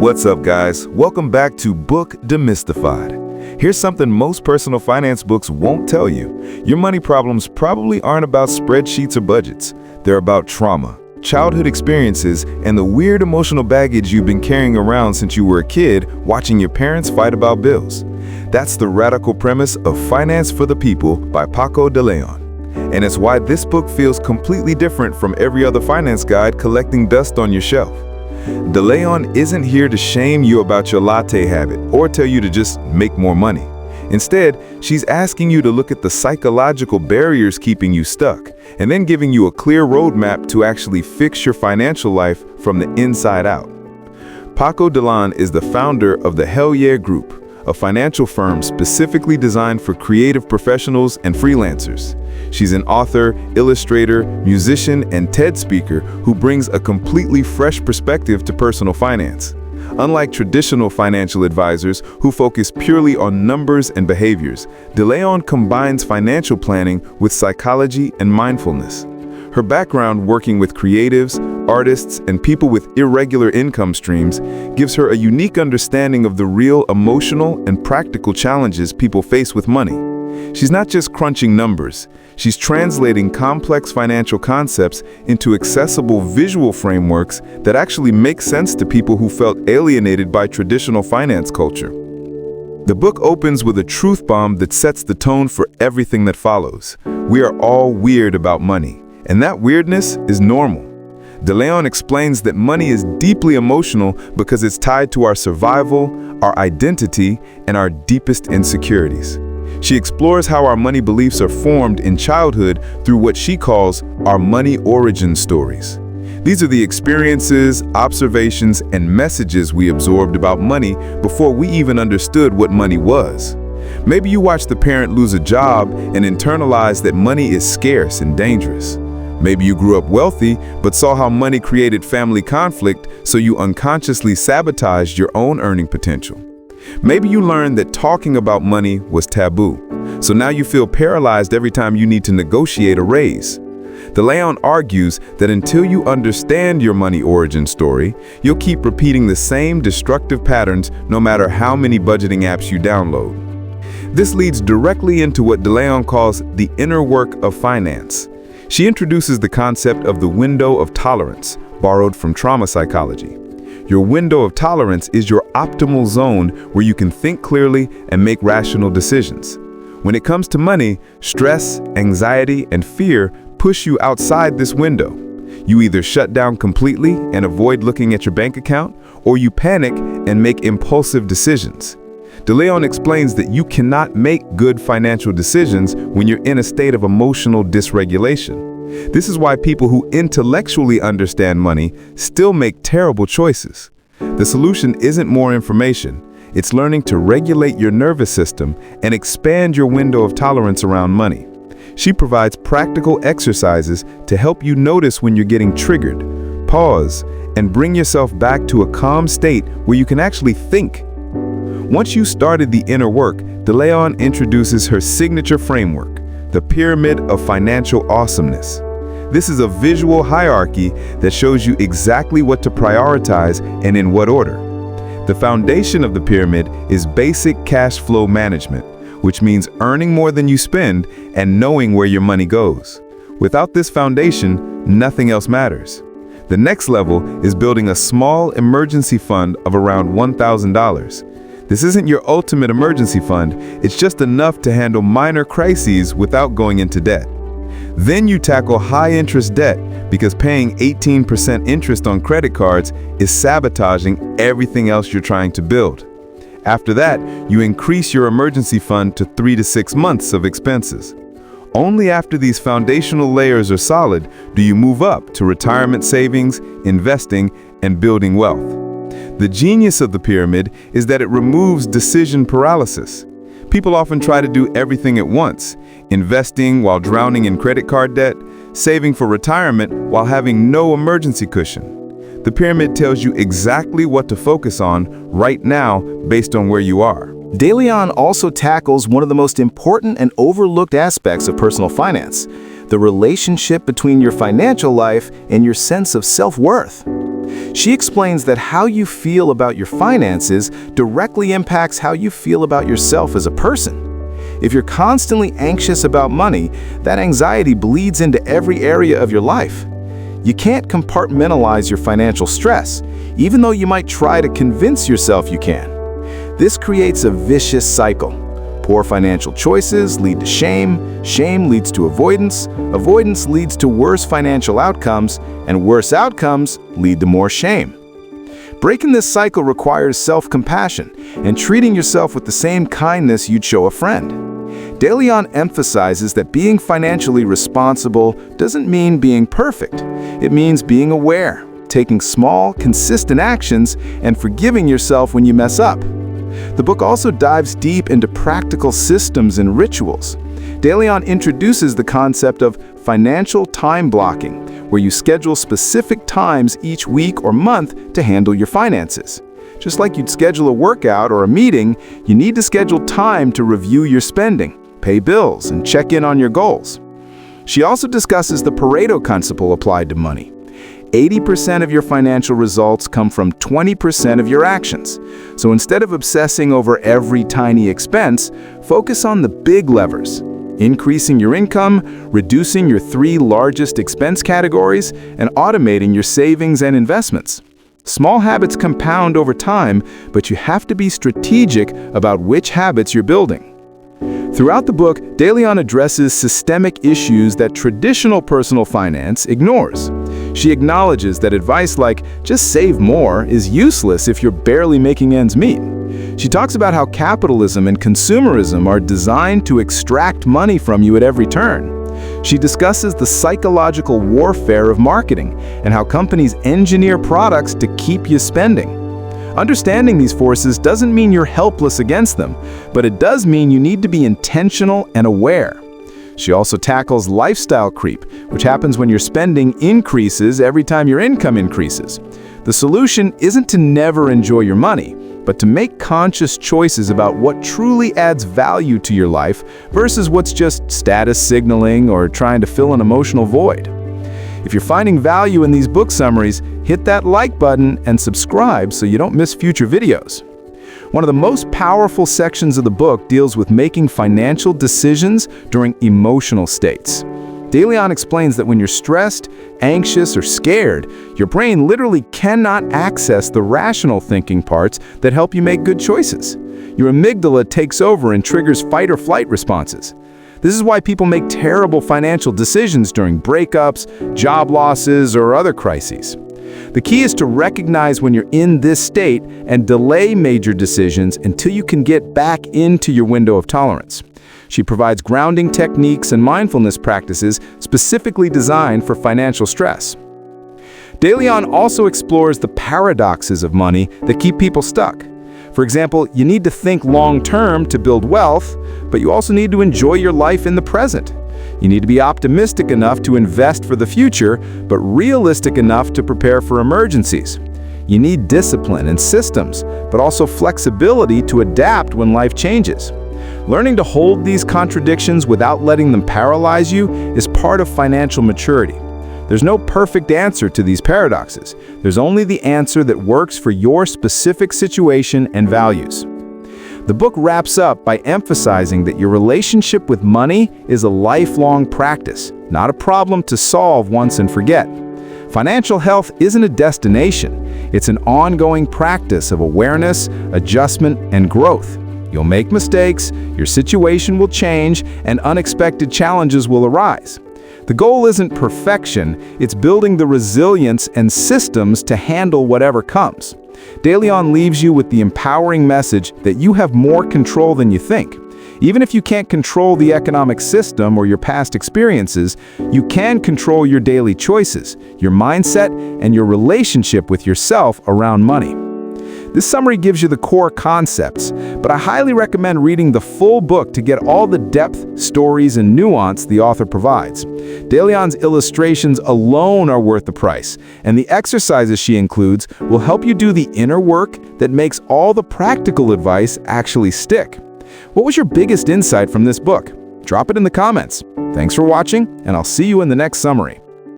What's up, guys? Welcome back to Book Demystified. Here's something most personal finance books won't tell you. Your money problems probably aren't about spreadsheets or budgets. They're about trauma, childhood experiences, and the weird emotional baggage you've been carrying around since you were a kid watching your parents fight about bills. That's the radical premise of Finance for the People by Paco de Leon. And it's why this book feels completely different from every other finance guide collecting dust on your shelf. De Leon isn't here to shame you about your latte habit or tell you to just make more money. Instead, she's asking you to look at the psychological barriers keeping you stuck, and then giving you a clear roadmap to actually fix your financial life from the inside out. Paco de Leon is the founder of the Hell Yeah Group, a financial firm specifically designed for creative professionals and freelancers. She's an author, illustrator, musician, and TED speaker who brings a completely fresh perspective to personal finance. Unlike traditional financial advisors who focus purely on numbers and behaviors, De Leon combines financial planning with psychology and mindfulness. Her background working with creatives, artists, and people with irregular income streams gives her a unique understanding of the real emotional and practical challenges people face with money. She's not just crunching numbers, she's translating complex financial concepts into accessible visual frameworks that actually make sense to people who felt alienated by traditional finance culture. The book opens with a truth bomb that sets the tone for everything that follows. We are all weird about money. And that weirdness is normal. De Leon explains that money is deeply emotional because it's tied to our survival, our identity, and our deepest insecurities. She explores how our money beliefs are formed in childhood through what she calls our money origin stories. These are the experiences, observations, and messages we absorbed about money before we even understood what money was. Maybe you watched the parent lose a job and internalized that money is scarce and dangerous. Maybe you grew up wealthy, but saw how money created family conflict, so you unconsciously sabotaged your own earning potential. Maybe you learned that talking about money was taboo, so now you feel paralyzed every time you need to negotiate a raise. De Leon argues that until you understand your money origin story, you'll keep repeating the same destructive patterns no matter how many budgeting apps you download. This leads directly into what De Leon calls the inner work of finance. She introduces the concept of the window of tolerance, borrowed from trauma psychology. Your window of tolerance is your optimal zone where you can think clearly and make rational decisions. When it comes to money, stress, anxiety, and fear push you outside this window. You either shut down completely and avoid looking at your bank account, or you panic and make impulsive decisions. De Leon explains that you cannot make good financial decisions when you're in a state of emotional dysregulation. This is why people who intellectually understand money still make terrible choices. The solution isn't more information. It's learning to regulate your nervous system and expand your window of tolerance around money. She provides practical exercises to help you notice when you're getting triggered, pause, and bring yourself back to a calm state where you can actually think. Once you started the inner work, De Leon introduces her signature framework, the Pyramid of Financial Awesomeness. This is a visual hierarchy that shows you exactly what to prioritize and in what order. The foundation of the pyramid is basic cash flow management, which means earning more than you spend and knowing where your money goes. Without this foundation, nothing else matters. The next level is building a small emergency fund of around $1,000. This isn't your ultimate emergency fund, it's just enough to handle minor crises without going into debt. Then you tackle high-interest debt because paying 18% interest on credit cards is sabotaging everything else you're trying to build. After that, you increase your emergency fund to 3 to 6 months of expenses. Only after these foundational layers are solid do you move up to retirement savings, investing, and building wealth. The genius of the pyramid is that it removes decision paralysis. People often try to do everything at once, investing while drowning in credit card debt, saving for retirement while having no emergency cushion. The pyramid tells you exactly what to focus on right now based on where you are. De Leon also tackles one of the most important and overlooked aspects of personal finance, the relationship between your financial life and your sense of self-worth. She explains that how you feel about your finances directly impacts how you feel about yourself as a person. If you're constantly anxious about money, that anxiety bleeds into every area of your life. You can't compartmentalize your financial stress, even though you might try to convince yourself you can. This creates a vicious cycle. Poor financial choices lead to shame, shame leads to avoidance, avoidance leads to worse financial outcomes, and worse outcomes lead to more shame. Breaking this cycle requires self-compassion and treating yourself with the same kindness you'd show a friend. De Leon emphasizes that being financially responsible doesn't mean being perfect. It means being aware, taking small, consistent actions, and forgiving yourself when you mess up. The book also dives deep into practical systems and rituals. De Leon introduces the concept of financial time blocking, where you schedule specific times each week or month to handle your finances. Just like you'd schedule a workout or a meeting, you need to schedule time to review your spending, pay bills, and check in on your goals. She also discusses the Pareto principle applied to money. 80% of your financial results come from 20% of your actions. So instead of obsessing over every tiny expense, focus on the big levers: increasing your income, reducing your 3 largest expense categories, and automating your savings and investments. Small habits compound over time, but you have to be strategic about which habits you're building. Throughout the book, De Leon addresses systemic issues that traditional personal finance ignores. She acknowledges that advice like, just save more, is useless if you're barely making ends meet. She talks about how capitalism and consumerism are designed to extract money from you at every turn. She discusses the psychological warfare of marketing and how companies engineer products to keep you spending. Understanding these forces doesn't mean you're helpless against them, but it does mean you need to be intentional and aware. She also tackles lifestyle creep, which happens when your spending increases every time your income increases. The solution isn't to never enjoy your money, but to make conscious choices about what truly adds value to your life versus what's just status signaling or trying to fill an emotional void. If you're finding value in these book summaries, hit that like button and subscribe so you don't miss future videos. One of the most powerful sections of the book deals with making financial decisions during emotional states. De Leon explains that when you're stressed, anxious, or scared, your brain literally cannot access the rational thinking parts that help you make good choices. Your amygdala takes over and triggers fight or flight responses. This is why people make terrible financial decisions during breakups, job losses, or other crises. The key is to recognize when you're in this state and delay major decisions until you can get back into your window of tolerance. She provides grounding techniques and mindfulness practices specifically designed for financial stress. De Leon also explores the paradoxes of money that keep people stuck. For example, you need to think long-term to build wealth, but you also need to enjoy your life in the present. You need to be optimistic enough to invest for the future, but realistic enough to prepare for emergencies. You need discipline and systems, but also flexibility to adapt when life changes. Learning to hold these contradictions without letting them paralyze you is part of financial maturity. There's no perfect answer to these paradoxes. There's only the answer that works for your specific situation and values. The book wraps up by emphasizing that your relationship with money is a lifelong practice, not a problem to solve once and forget. Financial health isn't a destination. It's an ongoing practice of awareness, adjustment, and growth. You'll make mistakes, your situation will change, and unexpected challenges will arise. The goal isn't perfection, it's building the resilience and systems to handle whatever comes. De Leon leaves you with the empowering message that you have more control than you think. Even if you can't control the economic system or your past experiences, you can control your daily choices, your mindset, and your relationship with yourself around money. This summary gives you the core concepts, but I highly recommend reading the full book to get all the depth, stories, and nuance the author provides. De Leon's illustrations alone are worth the price, and the exercises she includes will help you do the inner work that makes all the practical advice actually stick. What was your biggest insight from this book? Drop it in the comments. Thanks for watching, and I'll see you in the next summary.